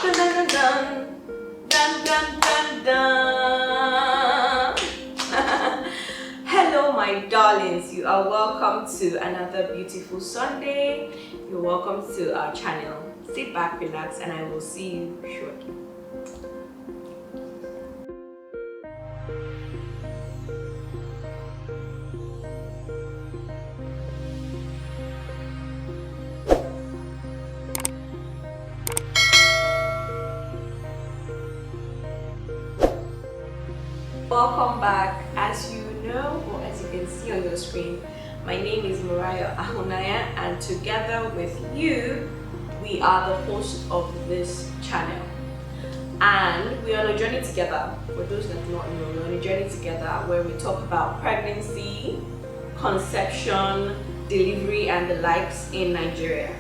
Dun, dun, dun, dun, dun, dun, dun. Hello, my darlings. You are welcome to another beautiful Sunday. You're welcome to our channel. Sit back, relax, and I will see you shortly. Welcome back. As you know, or as you can see on your screen, my name is Morayo Ahunanya, and together with you, we are the host of this channel. And we are on a journey together. For those that do not know, we're on a journey together where we talk about pregnancy, conception, delivery, and the likes in Nigeria.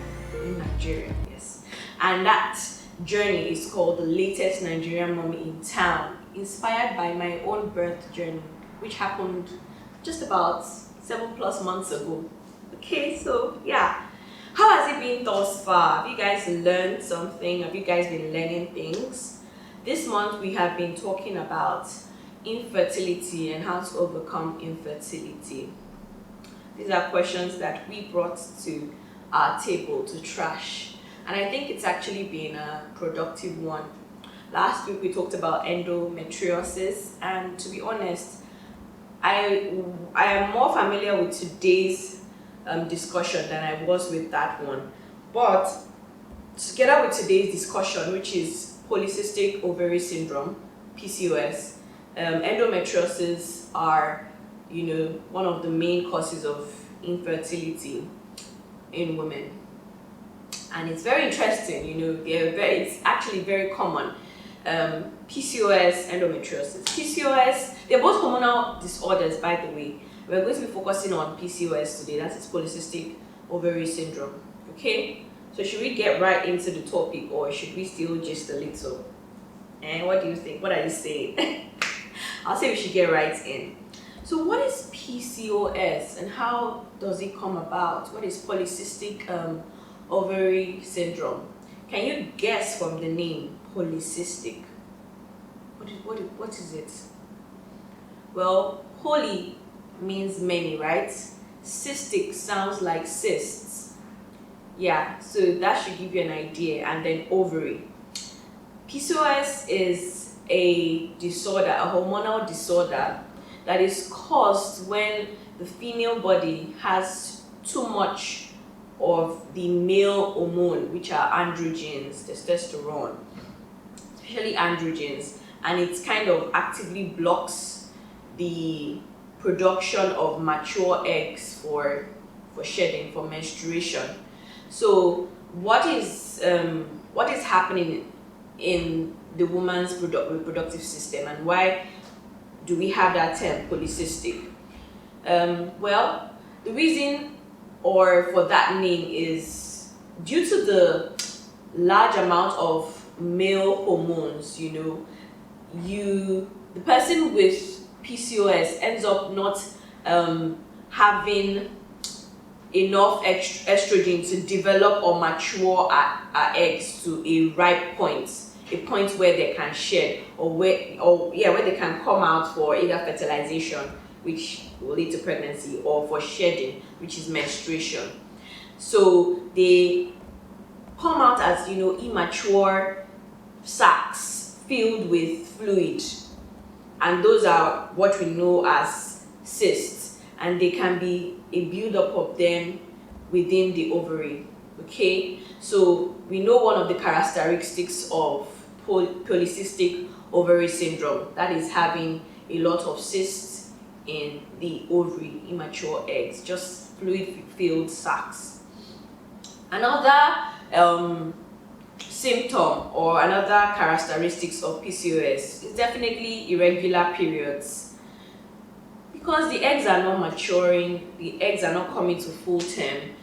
Yes. And that journey is called The Latest Nigerian Mommy in Town, inspired by my own birth journey, which happened just about 7+ months ago. Okay, so yeah. How has it been thus far? Have you guys learned something? Have you guys been learning things? This month we have been talking about infertility and how to overcome infertility. These are questions that we brought to our table to trash. And I think it's actually been a productive one. Last week we talked about endometriosis, and to be honest, I am more familiar with today's discussion than I was with that one. But together with today's discussion, which is Polycystic Ovary Syndrome, PCOS, endometriosis are, one of the main causes of infertility in women. And it's very interesting, it's actually very common. PCOS, endometriosis. PCOS, they're both hormonal disorders, by the way. We're going to be focusing on PCOS today, that is Polycystic Ovary Syndrome. Okay? So should we get right into the topic, or should we still just a little? And what do you think? What are you saying? I'll say we should get right in. So what is PCOS and how does it come about? What is Polycystic Ovary Syndrome? Can you guess from the name polycystic? What is it? Well, poly means many, right? Cystic sounds like cysts. Yeah, so that should give you an idea. And then ovary. PCOS is a disorder, a hormonal disorder that is caused when the female body has too much of the male hormone, which are androgens, testosterone, especially androgens, and it kind of actively blocks the production of mature eggs for shedding, for menstruation. So what is happening in the woman's reproductive system, and why do we have that term polycystic? Well, the reason for that name is due to the large amount of male hormones. The person with PCOS ends up not having enough estrogen to develop or mature our eggs to a ripe point, a point where they can shed, where they can come out for either fertilization, which will lead to pregnancy, or for shedding, which is menstruation. So they come out as immature sacs filled with fluid, and those are what we know as cysts, and they can be a buildup of them within the ovary. Okay, so we know one of the characteristics of polycystic ovary syndrome, that is having a lot of cysts in the ovary, immature eggs, just fluid-filled sacs. Another symptom or another characteristics of PCOS is definitely irregular periods. Because the eggs are not maturing, the eggs are not coming to full term,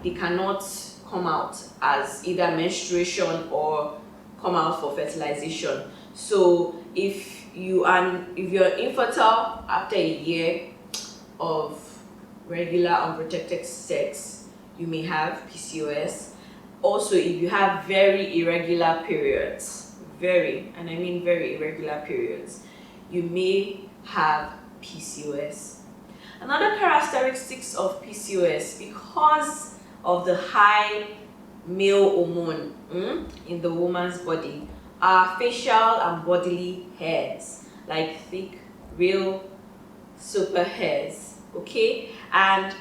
they cannot come out as either menstruation or come out for fertilization. So if you're infertile after a year of regular unprotected sex, you may have PCOS. also if you have very irregular periods, very, and I mean very irregular periods, you may have PCOS. Another characteristics of PCOS, because of the high male hormone in the woman's body, are facial and bodily hairs, like thick, real super hairs, okay? And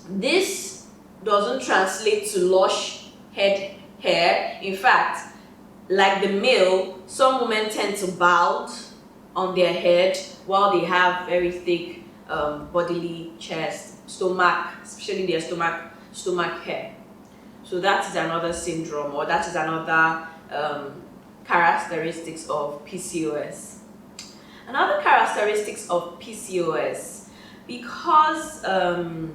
this doesn't translate to lush head hair. In fact, like the male, some women tend to bald on their head while they have very thick bodily chest, stomach, especially their stomach hair. So that is another syndrome, or that is another characteristics of PCOS. Another characteristics of PCOS, because of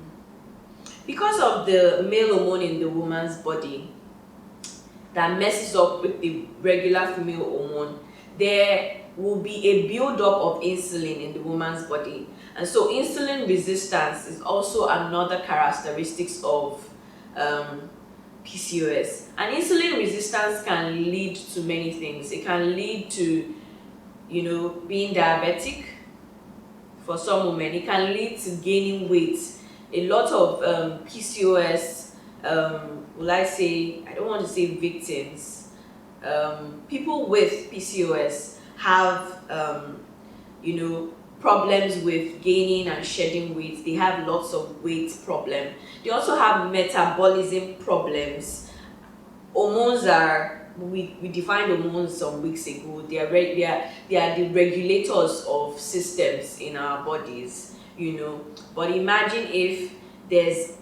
the male hormone in the woman's body that messes up with the regular female hormone, there will be a build-up of insulin in the woman's body. And so insulin resistance is also another characteristics of PCOS. And insulin resistance can lead to many things. It can lead to, being diabetic for some women. It can lead to gaining weight. A lot of PCOS, I don't want to say victims, people with PCOS have, problems with gaining and shedding weight. They have lots of weight problem. They also have metabolism problems. Hormones are, we defined hormones some weeks ago. They are the regulators of systems in our bodies, But imagine if there's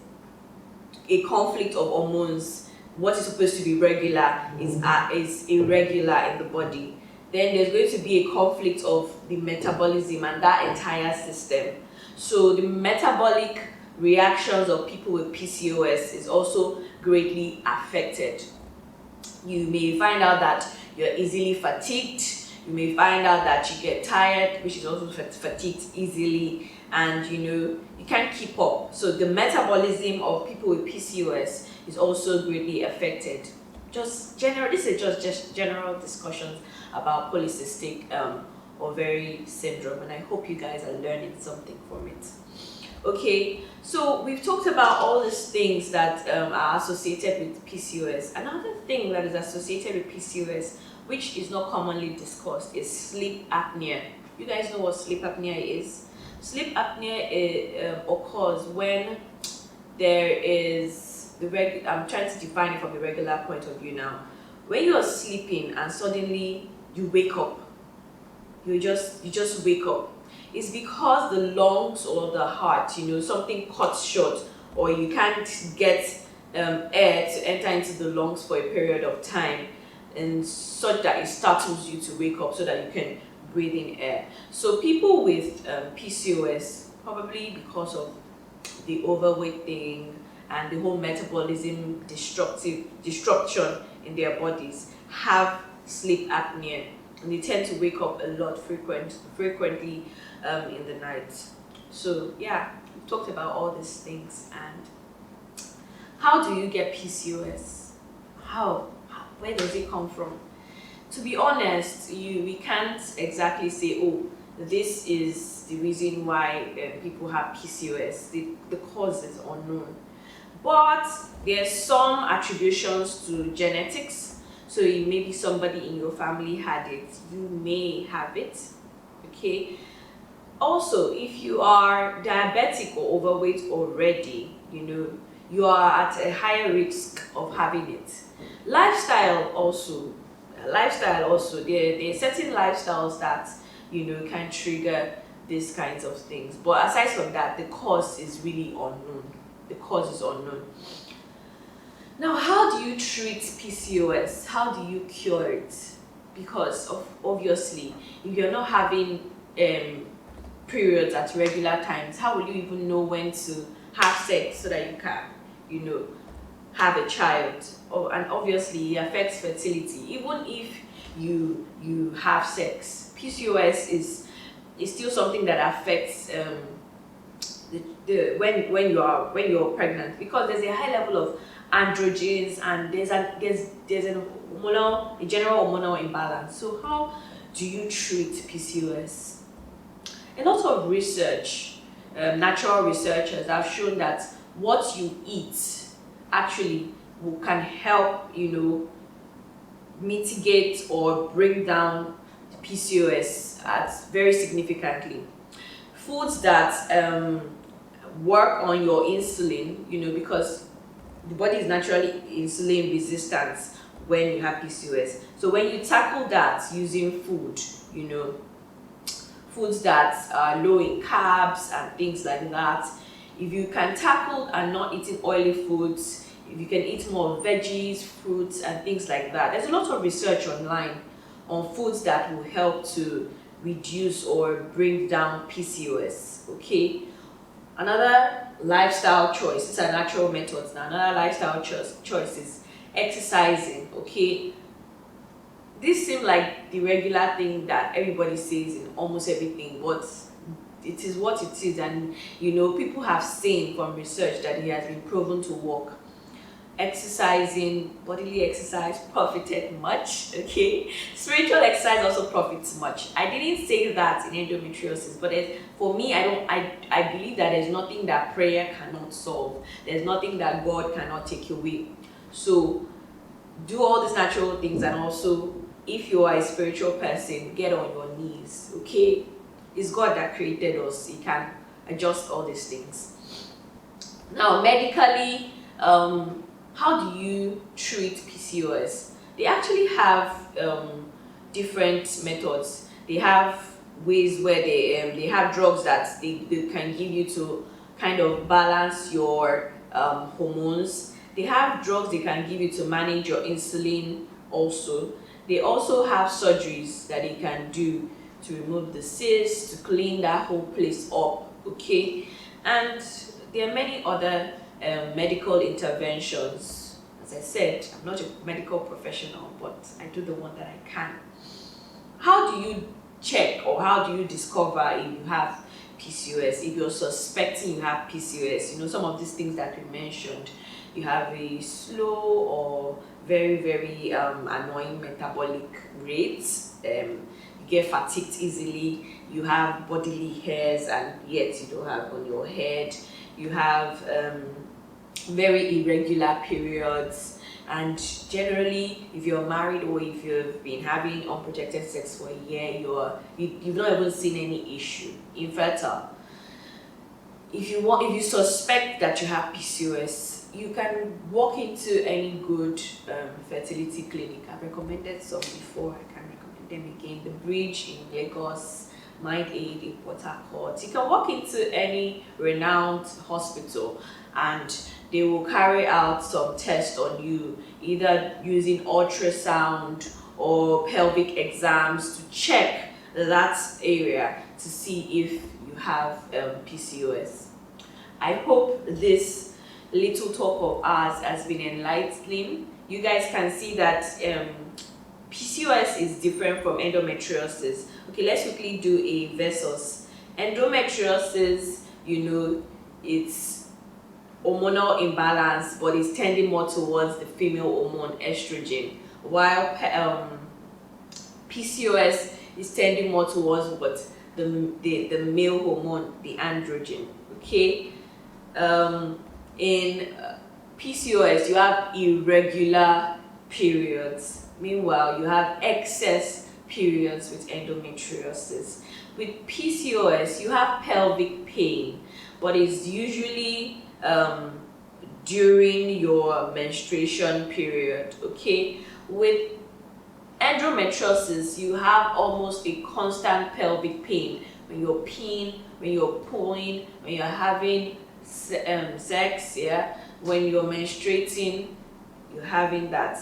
a conflict of hormones. What is supposed to be regular is irregular in the body. Then there's going to be a conflict of the metabolism and that entire system. So the metabolic reactions of people with PCOS is also greatly affected. You may find out that you're easily fatigued. You may find out that you get tired, which is also fatigued easily, and you can't keep up. So the metabolism of people with PCOS is also greatly affected. This is just general discussions about polycystic ovary syndrome, and I hope you guys are learning something from it. Okay, so we've talked about all these things that are associated with PCOS. Another thing that is associated with PCOS, which is not commonly discussed, is sleep apnea. You guys know what sleep apnea is? Sleep apnea occurs when there is I'm trying to define it from the regular point of view now. When you are sleeping and suddenly you wake up, you just wake up. It's because the lungs or the heart, something cuts short, or you can't get air to enter into the lungs for a period of time, and such that it startles you to wake up so that you can breathe in air. So people with PCOS, probably because of the overweight thing and the whole metabolism destruction in their bodies, have sleep apnea, and they tend to wake up a lot frequently in the night. So yeah, we've talked about all these things. And how do you get PCOS? Where does it come from? To be honest, we can't exactly say, oh, this is the reason why people have PCOS. The cause is unknown. But there's some attributions to genetics. So maybe somebody in your family had it, you may have it, okay? Also, if you are diabetic or overweight already, you are at a higher risk of having it. Lifestyle also, there are certain lifestyles that, can trigger these kinds of things. But aside from that, the cause is really unknown. The cause is unknown. Now, how do you treat PCOS? How do you cure it? Because obviously, if you're not having periods at regular times, how will you even know when to have sex so that you can, have a child? And obviously, it affects fertility. Even if you have sex, PCOS is still something that affects when you're pregnant, because there's a high level of androgens, and there's a general hormonal imbalance. So how do you treat PCOS? A lot of research, natural researchers have shown that what you eat actually can help, mitigate or bring down PCOS very significantly. Foods that work on your insulin, because the body is naturally insulin resistant when you have PCOS. So when you tackle that using food, foods that are low in carbs and things like that, if you can tackle and not eating oily foods, if you can eat more veggies, fruits, and things like that. There's a lot of research online on foods that will help to reduce or bring down PCOS, okay? Another lifestyle choice, these are natural methods now, another lifestyle choice is exercising, okay? This seems like the regular thing that everybody says in almost everything, but it is what it is, and people have seen from research that it has been proven to work. Exercising, bodily exercise profited much, okay? Spiritual exercise also profits much. I didn't say that in endometriosis, but for me, I believe that there's nothing that prayer cannot solve. There's nothing that God cannot take away. So do all these natural things, and also if you are a spiritual person, get on your knees, okay? It's God that created us. He can adjust all these things. Now, medically, how do you treat PCOS? They actually have different methods. They have ways where they have drugs that they can give you to kind of balance your hormones. They have drugs they can give you to manage your insulin also. They also have surgeries that they can do to remove the cysts, to clean that whole place up, okay? And there are many other medical interventions. As I said, I'm not a medical professional, but I do the one that I can. How do you check, or how do you discover if you have PCOS? If you're suspecting you have PCOS, some of these things that we mentioned. You have a slow or very, very annoying metabolic rate. You get fatigued easily. You have bodily hairs, and yet you don't have on your head. You have very irregular periods, and generally, if you're married or if you've been having unprotected sex for a year, you've not even seen any issue. Infertile. If you suspect that you have PCOS, you can walk into any good fertility clinic. I've recommended some before. I can recommend them again. The Bridge in Lagos, Mind Aid in Port Harcourt. You can walk into any renowned hospital, and they will carry out some tests on you, either using ultrasound or pelvic exams to check that area to see if you have PCOS. I hope this little talk of ours has been enlightening. You guys can see that PCOS is different from endometriosis. Okay, let's quickly do a versus. Endometriosis, it's hormonal imbalance, but it's tending more towards the female hormone estrogen, while PCOS is tending more towards the male hormone, the androgen. Okay, in PCOS you have irregular periods, meanwhile you have excess periods with endometriosis. With PCOS you have pelvic pain, but it's usually during your menstruation period, okay? With endometriosis, you have almost a constant pelvic pain when you're peeing, when you're pooing, when you're having sex, yeah? When you're menstruating, you're having that.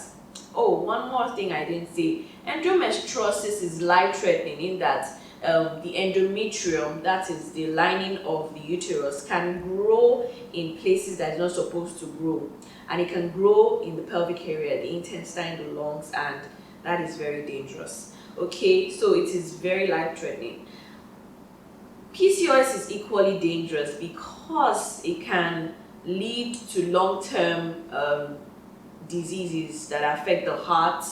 Oh, one more thing I didn't say. Endometriosis is life-threatening in that the endometrium, that is the lining of the uterus, can grow in places that it's not supposed to grow, and it can grow in the pelvic area, the intestine, the lungs, and that is very dangerous. Okay, so it is very life-threatening. PCOS is equally dangerous because it can lead to long-term diseases that affect the heart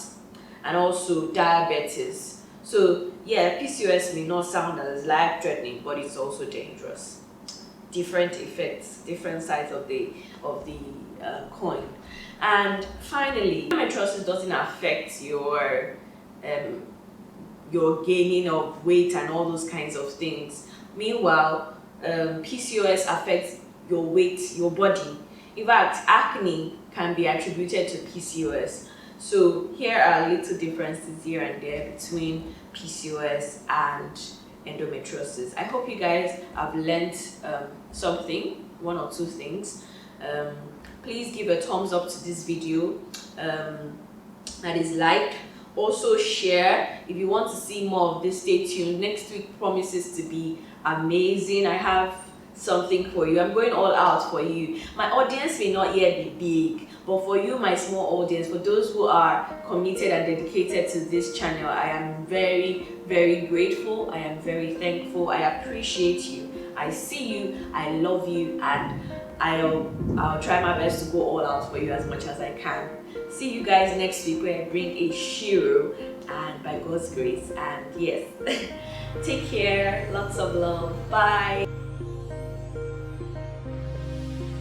and also diabetes. So yeah, PCOS may not sound as life-threatening, but it's also dangerous. Different effects, different sides of the coin. And finally, endometriosis doesn't affect your gaining of weight and all those kinds of things. Meanwhile, PCOS affects your weight, your body. In fact, acne can be attributed to PCOS. So here are little differences here and there between PCOS and endometriosis. I hope you guys have learned something, one or two things. Please give a thumbs up to this video, that is like. Also share. If you want to see more of this, stay tuned. Next week promises to be amazing. I have something for you. I'm going all out for you. My audience may not yet be big, but for you, my small audience, for those who are committed and dedicated to this channel, I am very, very grateful. I am very thankful. I appreciate you. I see you. I love you, and I'll try my best to go all out for you as much as I can. See you guys next week where I bring a shiro, and by God's grace, and yes. Take care. Lots of love. Bye.